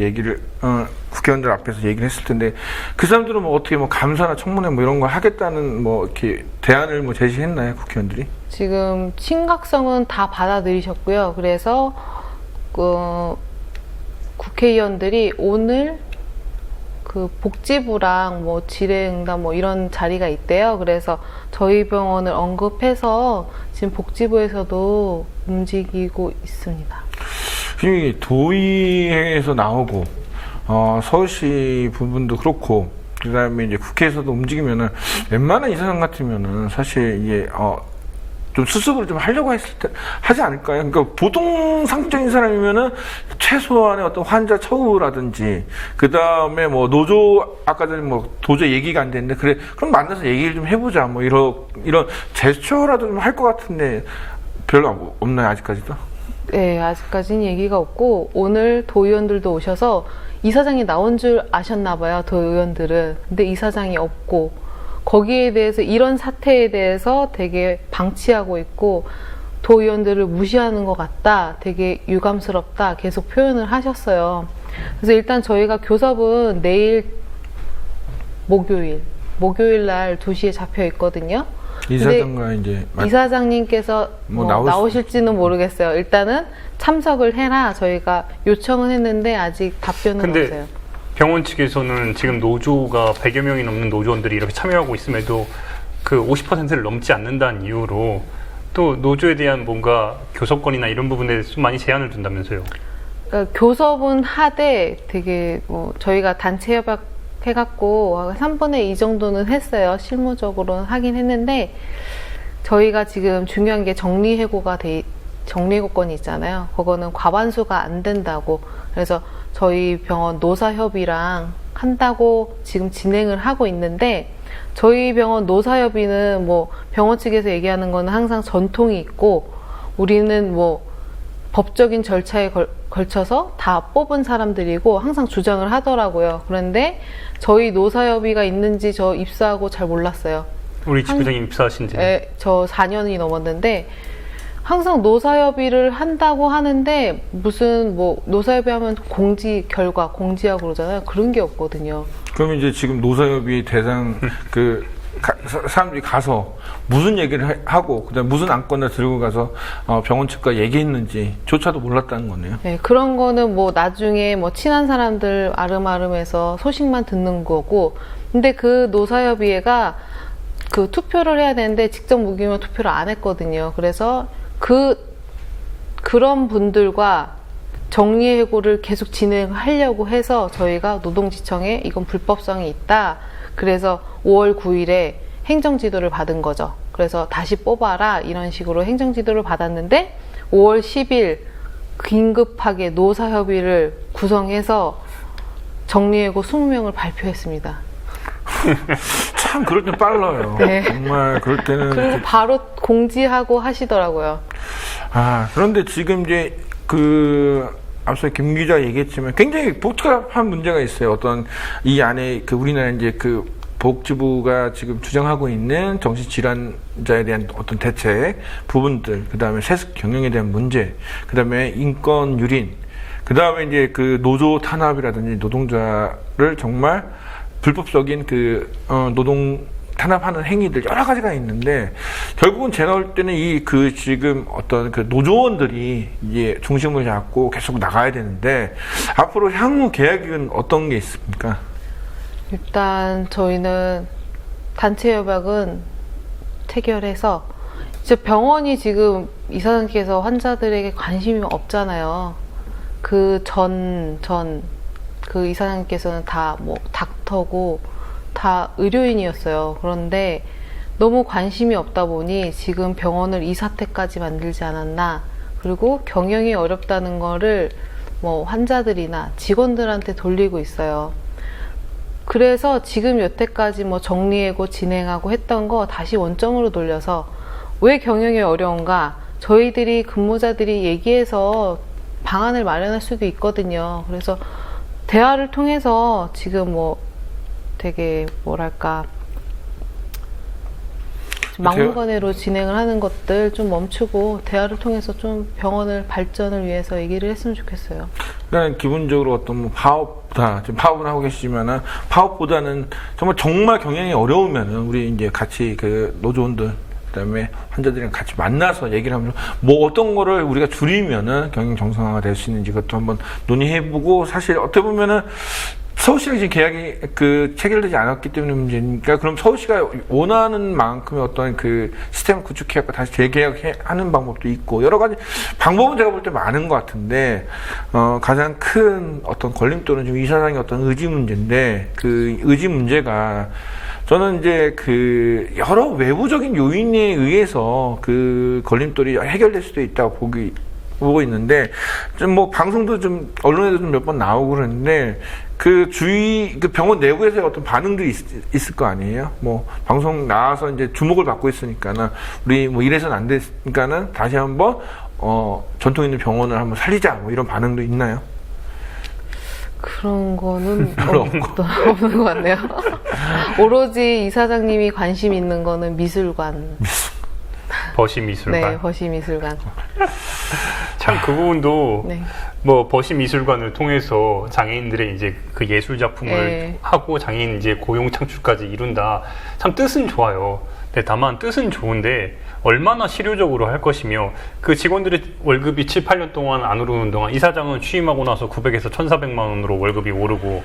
국회의원들 앞에서 얘기를 했을 텐데 그 사람들은 뭐 어떻게 뭐 감사나 청문회 뭐 이런 거 하겠다는 뭐 이렇게 대안을 뭐 제시했나요? 국회의원들이? 지금 심각성은 다 받아들이셨고요. 그래서 국회의원들이 오늘 복지부랑 뭐 질의응답 뭐 이런 자리가 있대요. 그래서 저희 병원을 언급해서 지금 복지부에서도 움직이고 있습니다. 도의회에서 나오고 서울시 부분도 그렇고 그다음에 이제 국회에서도 움직이면은 웬만한 이사장 같으면은 사실 이게 좀 수습을 좀 하려고 하지 않을까요? 그러니까 보통 상적인 사람이면은 최소한의 어떤 환자 처우라든지 그 다음에 뭐 노조 아까 전에 뭐 도저히 얘기가 안 됐는데 그래 그럼 만나서 얘기를 좀 해보자 뭐 이런 제스처라도 좀 할 것 같은데 별로 없나요 아직까지도? 네, 아직까지는 얘기가 없고 오늘 도의원들도 오셔서 이사장이 나온 줄 아셨나 봐요. 도의원들은. 근데 이사장이 없고 거기에 대해서 이런 사태에 대해서 되게 방치하고 있고 도의원들을 무시하는 것 같다. 되게 유감스럽다. 계속 표현을 하셨어요. 그래서 일단 저희가 교섭은 내일 목요일 날 2시에 잡혀 있거든요. 이사장과 이제 이사장님께서 나오실지는 모르겠어요. 일단은 참석을 해라. 저희가 요청은 했는데 아직 답변은 없어요. 병원 측에서는 지금 노조가 100여 명이 넘는 노조원들이 이렇게 참여하고 있음에도 그 50%를 넘지 않는다는 이유로 또 노조에 대한 뭔가 교섭권이나 이런 부분에 좀 많이 제한을 둔다면서요? 그러니까 교섭은 하되 되게 저희가 단체 협약 해갖고 3분의 2 정도는 했어요. 실무적으로는 하긴 했는데 저희가 지금 중요한 게 정리해고건이 있잖아요. 그거는 과반수가 안 된다고. 그래서 저희 병원 노사협의랑 한다고 지금 진행을 하고 있는데 저희 병원 노사협의는 뭐 병원 측에서 얘기하는 거는 항상 전통이 있고 우리는 뭐 법적인 절차에 걸쳐서 다 뽑은 사람들이고 항상 주장을 하더라고요. 그런데 저희 노사협의가 있는지 저 입사하고 잘 몰랐어요. 우리 지부장님 입사하신 지? 네, 저 4년이 넘었는데 항상 노사협의를 한다고 하는데 무슨 뭐 노사협의 하면 결과 공지하고 그러잖아요. 그런 게 없거든요. 그럼 이제 지금 노사협의 대상 사람들이 가서 무슨 얘기를 하고 그다음에 무슨 안건을 들고 가서 병원 측과 얘기했는지 조차도 몰랐다는 거네요. 네, 그런 거는 뭐 나중에 뭐 친한 사람들 아름아름해서 소식만 듣는 거고 근데 그 노사협의회가 그 투표를 해야 되는데 직접 무기명 투표를 안 했거든요. 그래서 그런 분들과 정리해고를 계속 진행하려고 해서 저희가 노동지청에 이건 불법성이 있다. 그래서 5월 9일에 행정지도를 받은 거죠. 그래서 다시 뽑아라 이런 식으로 행정지도를 받았는데 5월 10일 긴급하게 노사협의를 구성해서 정리해고 20명을 발표했습니다. 참 그럴 땐 빨라요. 네. 정말 그럴 때는. 그리고 바로 공지하고 하시더라고요. 그런데 지금 이제 앞서 김 기자 얘기했지만 굉장히 복잡한 문제가 있어요. 어떤 이 안에 우리나라 이제 복지부가 지금 주장하고 있는 정신질환자에 대한 어떤 대책 부분들, 그 다음에 세습 경영에 대한 문제, 그 다음에 인권 유린, 그 다음에 이제 노조 탄압이라든지 노동자를 정말 불법적인 노동 탄압하는 행위들 여러 가지가 있는데 결국은 제가 볼 때는 지금 어떤 노조원들이 이제 중심을 잡고 계속 나가야 되는데 앞으로 향후 계획은 어떤 게 있습니까? 일단 저희는 단체 협약은 체결해서 이제 병원이 지금 이사장께서 환자들에게 관심이 없잖아요. 그 이사장께서는 다 닥터고 다 의료인이었어요. 그런데 너무 관심이 없다 보니 지금 병원을 이 사태까지 만들지 않았나. 그리고 경영이 어렵다는 거를 환자들이나 직원들한테 돌리고 있어요. 그래서 지금 여태까지 정리하고 진행하고 했던 거 다시 원점으로 돌려서 왜 경영이 어려운가? 저희들이 근무자들이 얘기해서 방안을 마련할 수도 있거든요. 그래서 대화를 통해서 지금 되게 막무가내로 진행을 하는 것들 좀 멈추고 대화를 통해서 좀 병원을 발전을 위해서 얘기를 했으면 좋겠어요. 그러니까 기본적으로 어떤 파업보다 지금 파업은 하고 계시지만은 파업보다는 정말 경영이 어려우면은 우리 이제 같이 노조원들 그다음에 환자들이랑 같이 만나서 얘기를 하면 어떤 거를 우리가 줄이면은 경영 정상화가 될 수 있는지 그것도 한번 논의해보고 사실 어떻게 보면은 서울시랑 지금 계약이 체결되지 않았기 때문에 문제니까 그럼 서울시가 원하는 만큼의 어떤 시스템을 구축해갖고 다시 재계약하는 방법도 있고 여러 가지 방법은 제가 볼 때 많은 것 같은데 가장 큰 어떤 걸림돌은 지금 이사장의 어떤 의지 문제인데 그 의지 문제가 저는 이제 여러 외부적인 요인에 의해서 걸림돌이 해결될 수도 있다고 보고 있는데 방송도 좀 언론에도 좀 몇 번 나오고 그러는데 병원 내부에서의 어떤 반응도 있을 거 아니에요? 방송 나와서 이제 주목을 받고 있으니까는 우리 이래서는 안 됐으니까는 다시 한번 전통 있는 병원을 한번 살리자 이런 반응도 있나요? 그런 거는 없는 것 같네요. 오로지 이사장님이 관심 있는 거는 미술관. 버시미술관. 네, 버시미술관. 참 그 부분도 네. 버시미술관을 통해서 장애인들의 이제 예술 작품을 하고 장애인 이제 고용 창출까지 이룬다. 참 뜻은 좋아요. 근데 다만 뜻은 좋은데 얼마나 실효적으로 할 것이며 직원들의 월급이 7, 8년 동안 안 오르는 동안 이사장은 취임하고 나서 900에서 1,400만 원으로 월급이 오르고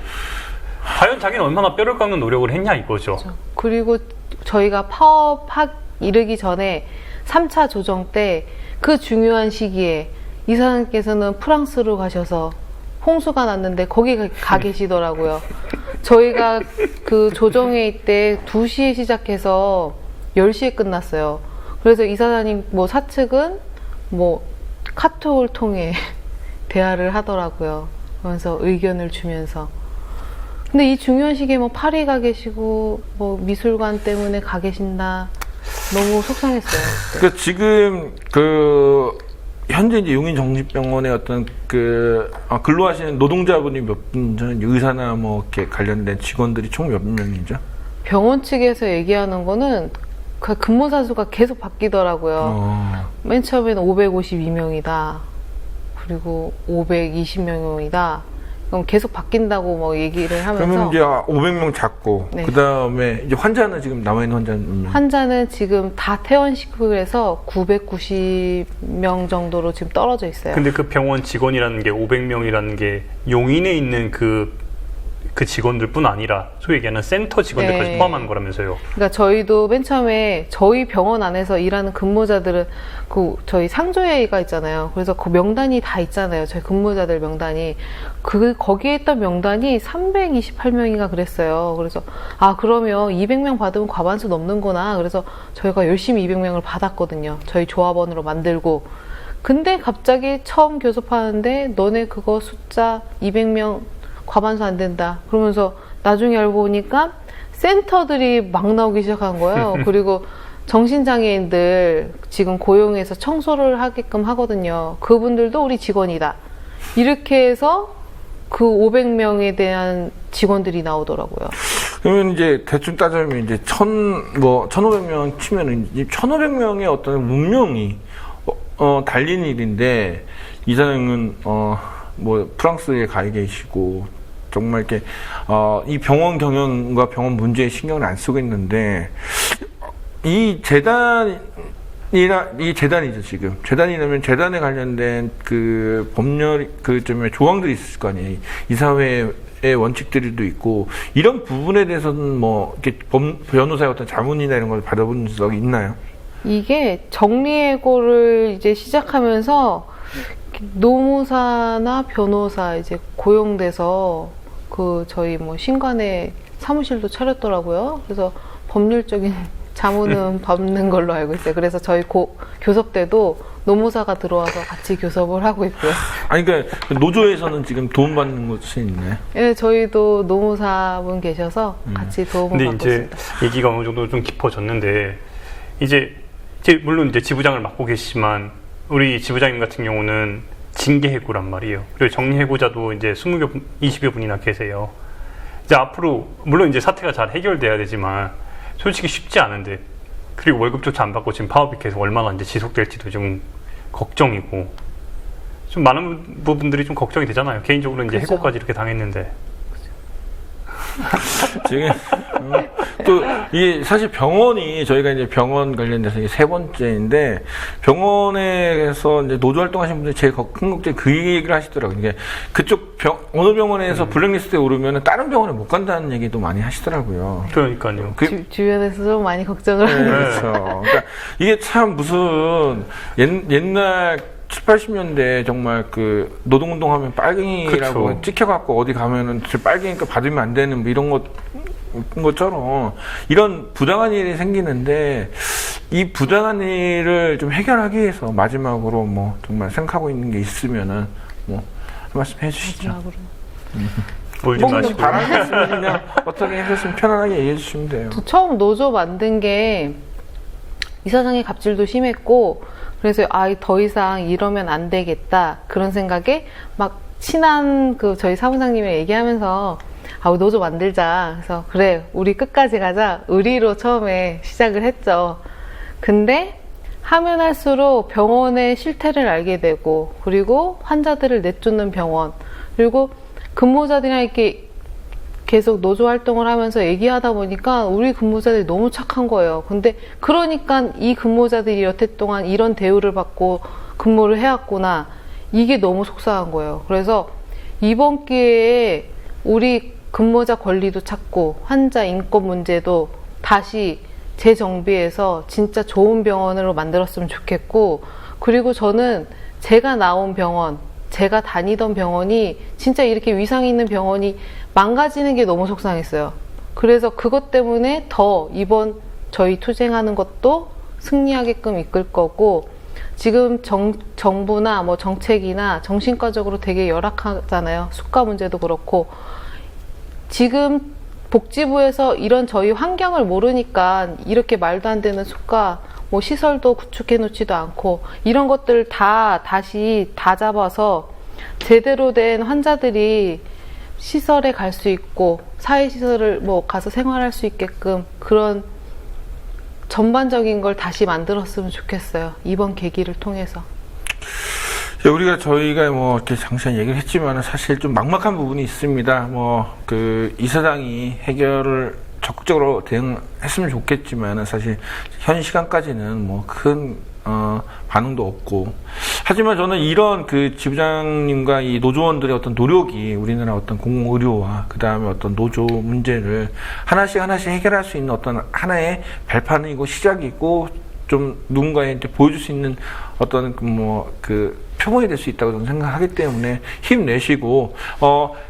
과연 자기는 얼마나 뼈를 깎는 노력을 했냐 이거죠. 그렇죠. 그리고 저희가 파업 이르기 전에 3차 조정 때 중요한 시기에 이사장께서는 프랑스로 가셔서 홍수가 났는데 거기 가 계시더라고요. 저희가 조정회의 때 2시에 시작해서 10시에 끝났어요. 그래서 이사장님 사측은 카톡을 통해 대화를 하더라고요. 그러면서 의견을 주면서. 근데 이 중요한 시기에 파리 가 계시고 미술관 때문에 가 계신다. 너무 속상했어요. 지금 현재 이제 용인정신병원의 어떤 근로하시는 노동자분이 몇 분 전 의사나 이렇게 관련된 직원들이 총 몇 명이죠? 병원 측에서 얘기하는 거는 근무자 수가 계속 바뀌더라고요. 맨 처음에는 552명이다. 그리고 520명이다. 그럼 계속 바뀐다고 얘기를 하면서. 그러면 이제 500명 잡고, 네. 그 다음에 이제 환자는 지금 남아있는 환자는? 환자는 지금 다 퇴원시키고 해서 990명 정도로 지금 떨어져 있어요. 근데 병원 직원이라는 게 500명이라는 게 용인에 있는 그 직원들뿐 아니라 소위 얘기하는 센터 직원들까지 네. 포함하는 거라면서요. 그러니까 저희도 맨 처음에 저희 병원 안에서 일하는 근무자들은 그 저희 상조회의가 있잖아요. 그래서 그 명단이 다 있잖아요. 저희 근무자들 명단이. 거기에 있던 명단이 328명인가 그랬어요. 그래서 그러면 200명 받으면 과반수 넘는구나. 그래서 저희가 열심히 200명을 받았거든요. 저희 조합원으로 만들고. 근데 갑자기 처음 교섭하는데 너네 그거 숫자 200명 과반수 안 된다. 그러면서 나중에 알고 보니까 센터들이 막 나오기 시작한 거예요. 그리고 정신장애인들 지금 고용해서 청소를 하게끔 하거든요. 그분들도 우리 직원이다. 이렇게 해서 그 500명에 대한 직원들이 나오더라고요. 그러면 이제 대충 따지면 이제 1,500명 치면은 1,500명의 어떤 문명이 달린 일인데 이사장은 프랑스에 가 계시고 정말 이렇게 이 병원 경영과 병원 문제에 신경을 안 쓰고 있는데 이 재단이죠 지금 재단이라면 재단에 관련된 그 법률 조항들이 있을 거 아니에요. 이사회의 원칙들도 있고 이런 부분에 대해서는 뭐 이렇게 변호사의 어떤 자문이나 이런 걸 받아본 적이 있나요? 이게 정리해고를 이제 시작하면서 노무사나 변호사 이제 고용돼서 저희 신관에 사무실도 차렸더라고요. 그래서 법률적인 자문은 받는 걸로 알고 있어요. 그래서 저희 교섭 때도 노무사가 들어와서 같이 교섭을 하고 있고요. 아니, 그러니까 노조에서는 지금 도움받는 곳이 있나요? 네, 저희도 노무사분 계셔서 같이 도움을 받고 있습니다. 근데 이제 얘기가 어느 정도 좀 깊어졌는데 물론 이제 지부장을 맡고 계시지만 우리 지부장님 같은 경우는 징계해고란 말이에요. 그리고 정리해고자도 이제 20여 분이나 계세요. 이제 앞으로 물론 이제 사태가 잘 해결돼야 되지만 솔직히 쉽지 않은데 그리고 월급조차 안 받고 지금 파업이 계속 얼마나 이제 지속될지도 좀 걱정이고 좀 많은 부분들이 좀 걱정이 되잖아요. 개인적으로 이제 그렇죠. 해고까지 이렇게 당했는데. 지금 또 이게 사실 병원이 저희가 이제 병원 관련돼서 이게 3번째인데 병원에서 이제 노조 활동하시는 분들이 제일 큰 걱정이 그 얘기를 하시더라고요. 이게 그쪽 어느 병원에서 블랙리스트에 오르면 다른 병원에 못 간다는 얘기도 많이 하시더라고요. 그러니까요. 주변에서 좀 많이 걱정을 하고 있어요. 그렇죠. 그러니까 이게 참 무슨 옛날 70, 80년대 정말 노동운동 하면 빨갱이라고 그쵸. 찍혀갖고 어디 가면은 빨갱이니까 받으면 안 되는 뭐 이런 것처럼 이런 부당한 일이 생기는데 이 부당한 일을 좀 해결하기 위해서 마지막으로 뭐 정말 생각하고 있는 게 있으면은 뭐 한 말씀 해주시죠. 울지 마시고. 바라겠으면 그냥 어떻게 해줬으면 편안하게 얘기해 주시면 돼요. 처음 노조 만든 게 이사장의 갑질도 심했고 그래서 더 이상 이러면 안 되겠다 그런 생각에 막 친한 저희 사무장님이 얘기하면서 노조 만들자. 그래서 그래 우리 끝까지 가자. 의리로 처음에 시작을 했죠. 근데 하면 할수록 병원의 실태를 알게 되고 그리고 환자들을 내쫓는 병원 그리고 근무자들이랑 이렇게 계속 노조 활동을 하면서 얘기하다 보니까 우리 근무자들이 너무 착한 거예요. 근데 그러니까 이 근무자들이 여태 동안 이런 대우를 받고 근무를 해왔구나. 이게 너무 속상한 거예요. 그래서 이번 기회에 우리 근무자 권리도 찾고 환자 인권 문제도 다시 재정비해서 진짜 좋은 병원으로 만들었으면 좋겠고 그리고 저는 제가 나온 병원 제가 다니던 병원이 진짜 이렇게 위상 있는 병원이 망가지는 게 너무 속상했어요. 그래서 그것 때문에 더 이번 저희 투쟁하는 것도 승리하게끔 이끌 거고 지금 정부나 뭐 정책이나 정신과적으로 되게 열악하잖아요. 수가 문제도 그렇고 지금 복지부에서 이런 저희 환경을 모르니까 이렇게 말도 안 되는 수가 뭐 시설도 구축해 놓지도 않고 이런 것들 다시 잡아서 제대로 된 환자들이 시설에 갈 수 있고 사회시설을 뭐 가서 생활할 수 있게끔 그런 전반적인 걸 다시 만들었으면 좋겠어요. 이번 계기를 통해서. 저희가 뭐 이렇게 장시간 얘기를 했지만 사실 좀 막막한 부분이 있습니다. 이사장이 해결을 적극적으로 대응했으면 좋겠지만 사실 현 시간까지는 뭐 큰 반응도 없고. 하지만 저는 이런 그 지부장님과 이 노조원들의 어떤 노력이 우리나라 어떤 공공의료와 그 다음에 어떤 노조 문제를 하나씩 해결할 수 있는 어떤 하나의 발판이고 시작이고 좀 누군가한테 보여줄 수 있는 어떤 표본이 될 수 있다고 저는 생각하기 때문에 힘내시고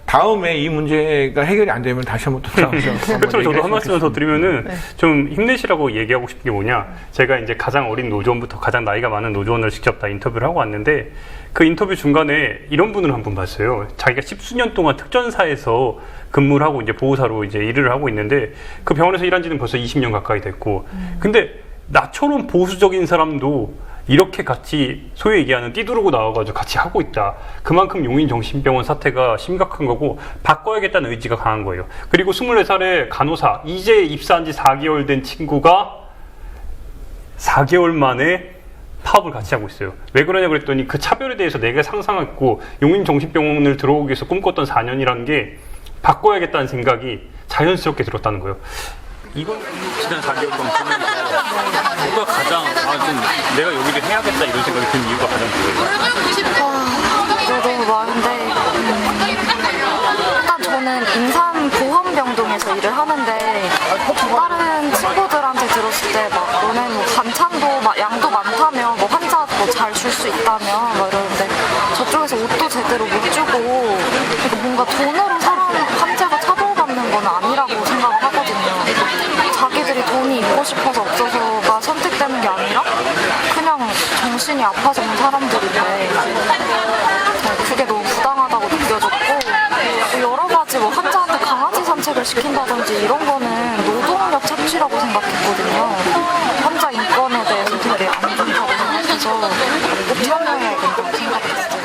다음에 이 문제가 해결이 안 되면 다시 한번 또 나오셔서 그렇죠. 저도 한 말씀을 더 드리면은 좀 힘내시라고 얘기하고 싶은 게 뭐냐. 제가 이제 가장 어린 노조원부터 가장 나이가 많은 노조원을 직접 다 인터뷰를 하고 왔는데 그 인터뷰 중간에 이런 분을 한 분 봤어요. 자기가 10수년 동안 특전사에서 근무를 하고 이제 보호사로 이제 일을 하고 있는데 그 병원에서 일한 지는 벌써 20년 가까이 됐고 근데 나처럼 보수적인 사람도 이렇게 같이 소위 얘기하는 띠두르고 나와가지고 같이 하고 있다. 그만큼 용인정신병원 사태가 심각한 거고 바꿔야겠다는 의지가 강한 거예요. 그리고 24살의 간호사, 이제 입사한 지 4개월 된 친구가 4개월 만에 파업을 같이 하고 있어요. 왜 그러냐 그랬더니 그 차별에 대해서 내가 상상했고 용인정신병원을 들어오기 위해서 꿈꿨던 4년이라는 게 바꿔야겠다는 생각이 자연스럽게 들었다는 거예요. 이건 지난 4개월 동안 보면서 누가 가장 좀 내가 여기를 해야겠다 이런 생각이 든 이유가 가장 뭐예요? 너무 많은데 일단 저는 인삼보험병동에서 일을 하는데 다른 친구들한테 들었을 때 막 너네 뭐 반찬도 막 양도 많다며 뭐 환자 뭐 잘 줄 수 있다며 막 이러는데 저쪽에서 옷도 제대로 못 주고 그러니까 뭔가 돈으로 사람 환자가 처벌받는 건 아니라고 생각을 하거든요. 자기들이 돈이 있고 싶어서 없어서가 선택되는 게 아니라 그냥 정신이 아파서 온 사람들인데 그게 너무 부당하다고 느껴졌고 여러 가지 뭐 환자한테 강아지 산책을 시킨다든지 이런 거는 노동력 착취라고 생각했거든요. 환자 인권에 대해서 되게 안 좋다고 생각해서 꼭 참여해야겠다고 생각했어요.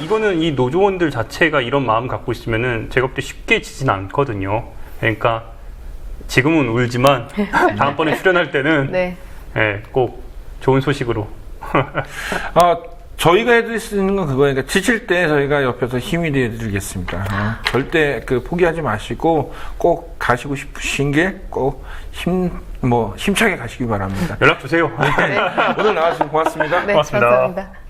이거는 이 노조원들 자체가 이런 마음 갖고 있으면은 제가 볼 때 쉽게 지진 않거든요. 그러니까 지금은 울지만 다음번에 출연할 때는 네. 꼭 좋은 소식으로. 저희가 해드릴 수 있는 건 그거니까 지칠 때 저희가 옆에서 힘이 되어드리겠습니다. 절대 포기하지 마시고 꼭 가시고 싶으신 길 꼭 힘차게 가시기 바랍니다. 연락 주세요. 네. 오늘 나와주셔서 고맙습니다. 네, 고맙습니다. 감사합니다.